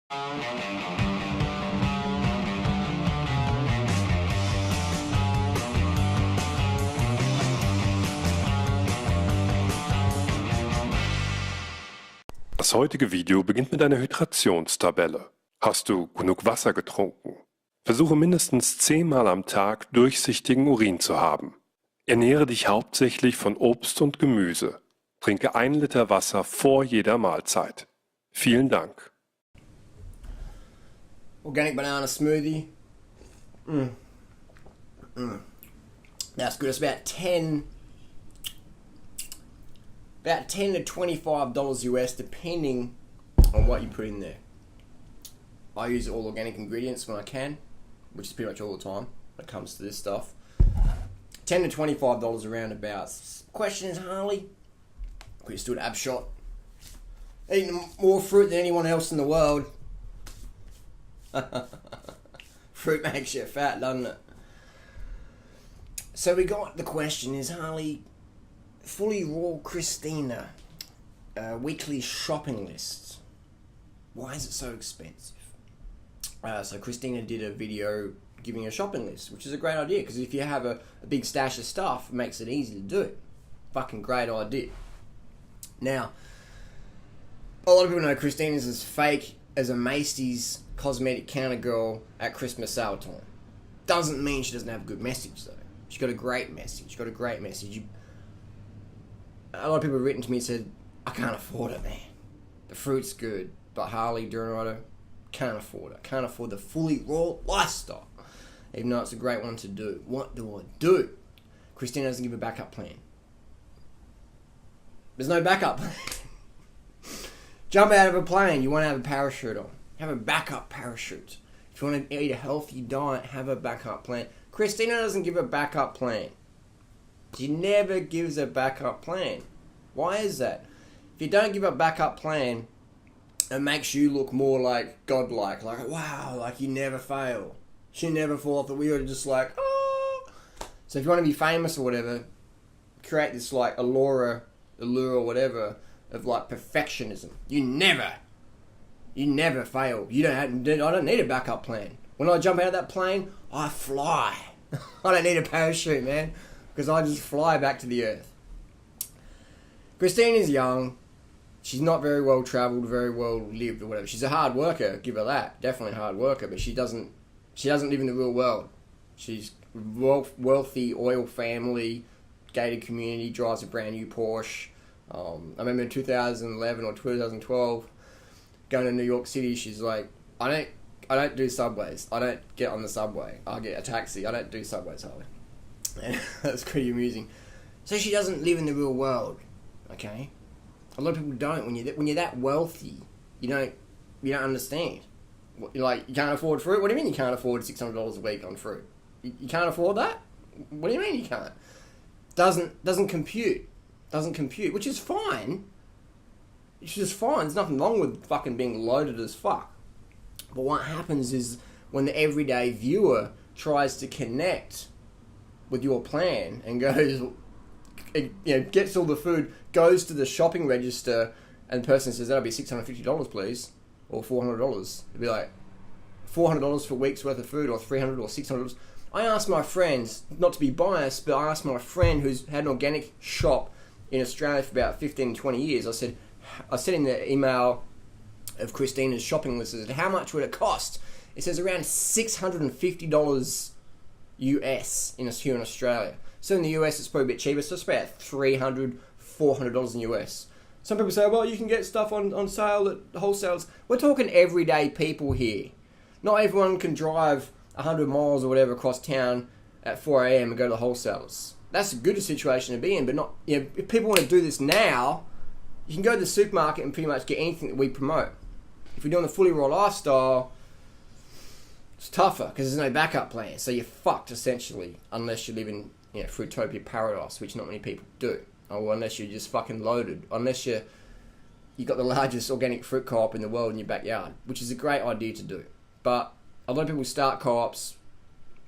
Das heutige Video beginnt mit einer Hydrationstabelle. Hast du genug Wasser getrunken? Versuche mindestens 10 Mal am Tag durchsichtigen Urin zu haben. Ernähre dich hauptsächlich von Obst und Gemüse. Trinke 1 Liter Wasser vor jeder Mahlzeit. Vielen Dank. Organic banana smoothie. That's good. It's about 10 to $25 US, depending on what you put in there. I use all organic ingredients when I can, which is pretty much all the time when it comes to this stuff. $10 to $25 around about. Question is, Harley, we stood ab shot, eating more fruit than anyone else in the world. Fruit makes you fat, doesn't it? So we got the question is, Harley, fully raw Christina weekly shopping list. Why is it so expensive? So Christina did a video giving a shopping list, which is a great idea, because if you have a big stash of stuff, it makes it easy to do it. Fucking great idea. Now, a lot of people know Christina's as fake as a Macy's cosmetic counter girl at Christmas sale time. Doesn't mean she doesn't have a good message, though. She's got a great message. A lot of people have written to me and said, I can't afford it, man. The fruit's good, but Harley Duranato, can't afford it. Can't afford the fully raw lifestyle, even though it's a great one to do. What do I do? Christina doesn't give a backup plan. There's no backup plan. Jump out of a plane, you want to have a parachute on. Have a backup parachute. If you want to eat a healthy diet, have a backup plan. Christina doesn't give a backup plan. She never gives a backup plan. Why is that? If you don't give a backup plan, it makes you look more like godlike. Like, wow, like you never fail. She never fall off the wheel. Just like, oh. So if you want to be famous or whatever, create this like allure or whatever of like perfectionism. You never fail. I don't need a backup plan. When I jump out of that plane, I fly. I don't need a parachute, man, because I just fly back to the earth. Christine is young. She's not very well travelled, very well lived or whatever. She's a hard worker, give her that. Definitely a hard worker, but she doesn't live in the real world. She's wealthy, oil family, gated community, drives a brand new Porsche. I remember in 2011 or 2012, going to New York City, she's like, I don't do subways. I don't get on the subway. I get a taxi. I don't do subways, Harley. And that's pretty amusing. So she doesn't live in the real world, okay? A lot of people don't. When you're that wealthy, you don't understand. You can't afford fruit? What do you mean you can't afford $600 a week on fruit? You can't afford that? What do you mean you can't? Doesn't compute. Which is fine. It's just fine. There's nothing wrong with fucking being loaded as fuck. But what happens is when the everyday viewer tries to connect with your plan and goes, gets all the food, goes to the shopping register, and the person says, that'll be $650, please, or $400. It'd be like $400 for a week's worth of food, or $300 or $600. I asked my friends, not to be biased, but I asked my friend who's had an organic shop in Australia for about 15, 20 years. I said in the email of Christina's shopping list, I said, how much would it cost? It says around $650 US here in Australia. So in the US it's probably a bit cheaper, so it's about $300, $400 in US. Some people say, well, you can get stuff on sale at wholesalers. We're talking everyday people here. Not everyone can drive 100 miles or whatever across town at 4 a.m. and go to the wholesalers. That's a good situation to be in, but not, if people want to do this now, you can go to the supermarket and pretty much get anything that we promote. If you're doing the fully raw lifestyle, it's tougher because there's no backup plan. So you're fucked essentially, unless you live in Fruitopia paradise, which not many people do. Or unless you're just fucking loaded. Unless you got the largest organic fruit co-op in the world in your backyard, which is a great idea to do. But a lot of people start co-ops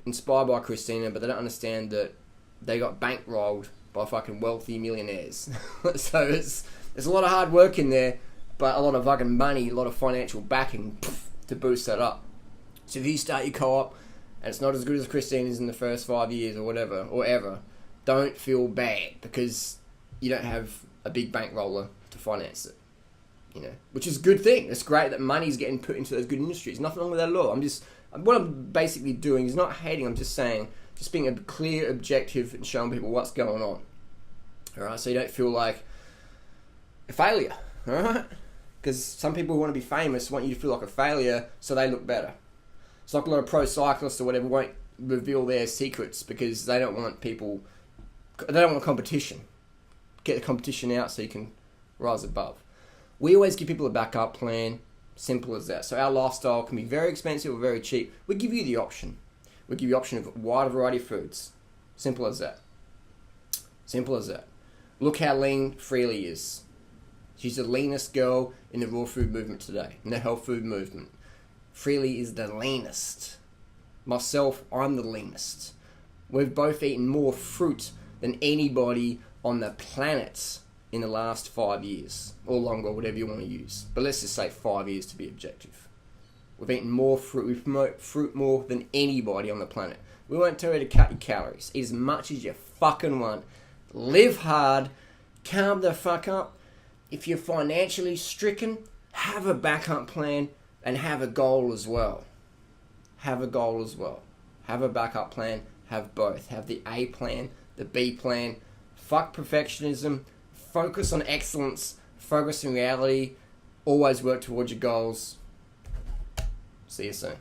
inspired by Christina, but they don't understand that they got bankrolled by fucking wealthy millionaires. So there's a lot of hard work in there, but a lot of fucking money, a lot of financial backing to boost that up. So if you start your co-op and it's not as good as Christina's in the first 5 years or whatever, or ever, don't feel bad because you don't have a big bankroller to finance it. You know, which is a good thing. It's great that money's getting put into those good industries. Nothing wrong with that at all. What I'm basically doing is not hating. I'm just saying, just being a clear objective and showing people what's going on. All right, so you don't feel like a failure. All right, because some people who want to be famous want you to feel like a failure so they look better. It's like a lot of pro cyclists or whatever won't reveal their secrets because they don't want people. They don't want competition. Get the competition out so you can rise above. We always give people a backup plan, simple as that. So our lifestyle can be very expensive or very cheap. We give you the option. We give you the option of a wide variety of foods. Simple as that. Simple as that. Look how lean Freely is. She's the leanest girl in the raw food movement today, in the health food movement. Freely is the leanest. Myself, I'm the leanest. We've both eaten more fruit than anybody on the planet in the last 5 years, or longer, whatever you want to use. But let's just say 5 years to be objective. We've eaten more fruit. We promote fruit more than anybody on the planet. We won't tell you to cut your calories. Eat as much as you fucking want. Live hard. Calm the fuck up. If you're financially stricken, have a backup plan and have a goal as well. Have a goal as well. Have a backup plan. Have both. Have the A plan, the B plan. Fuck perfectionism. Focus on excellence, focus on reality, always work towards your goals. See you soon.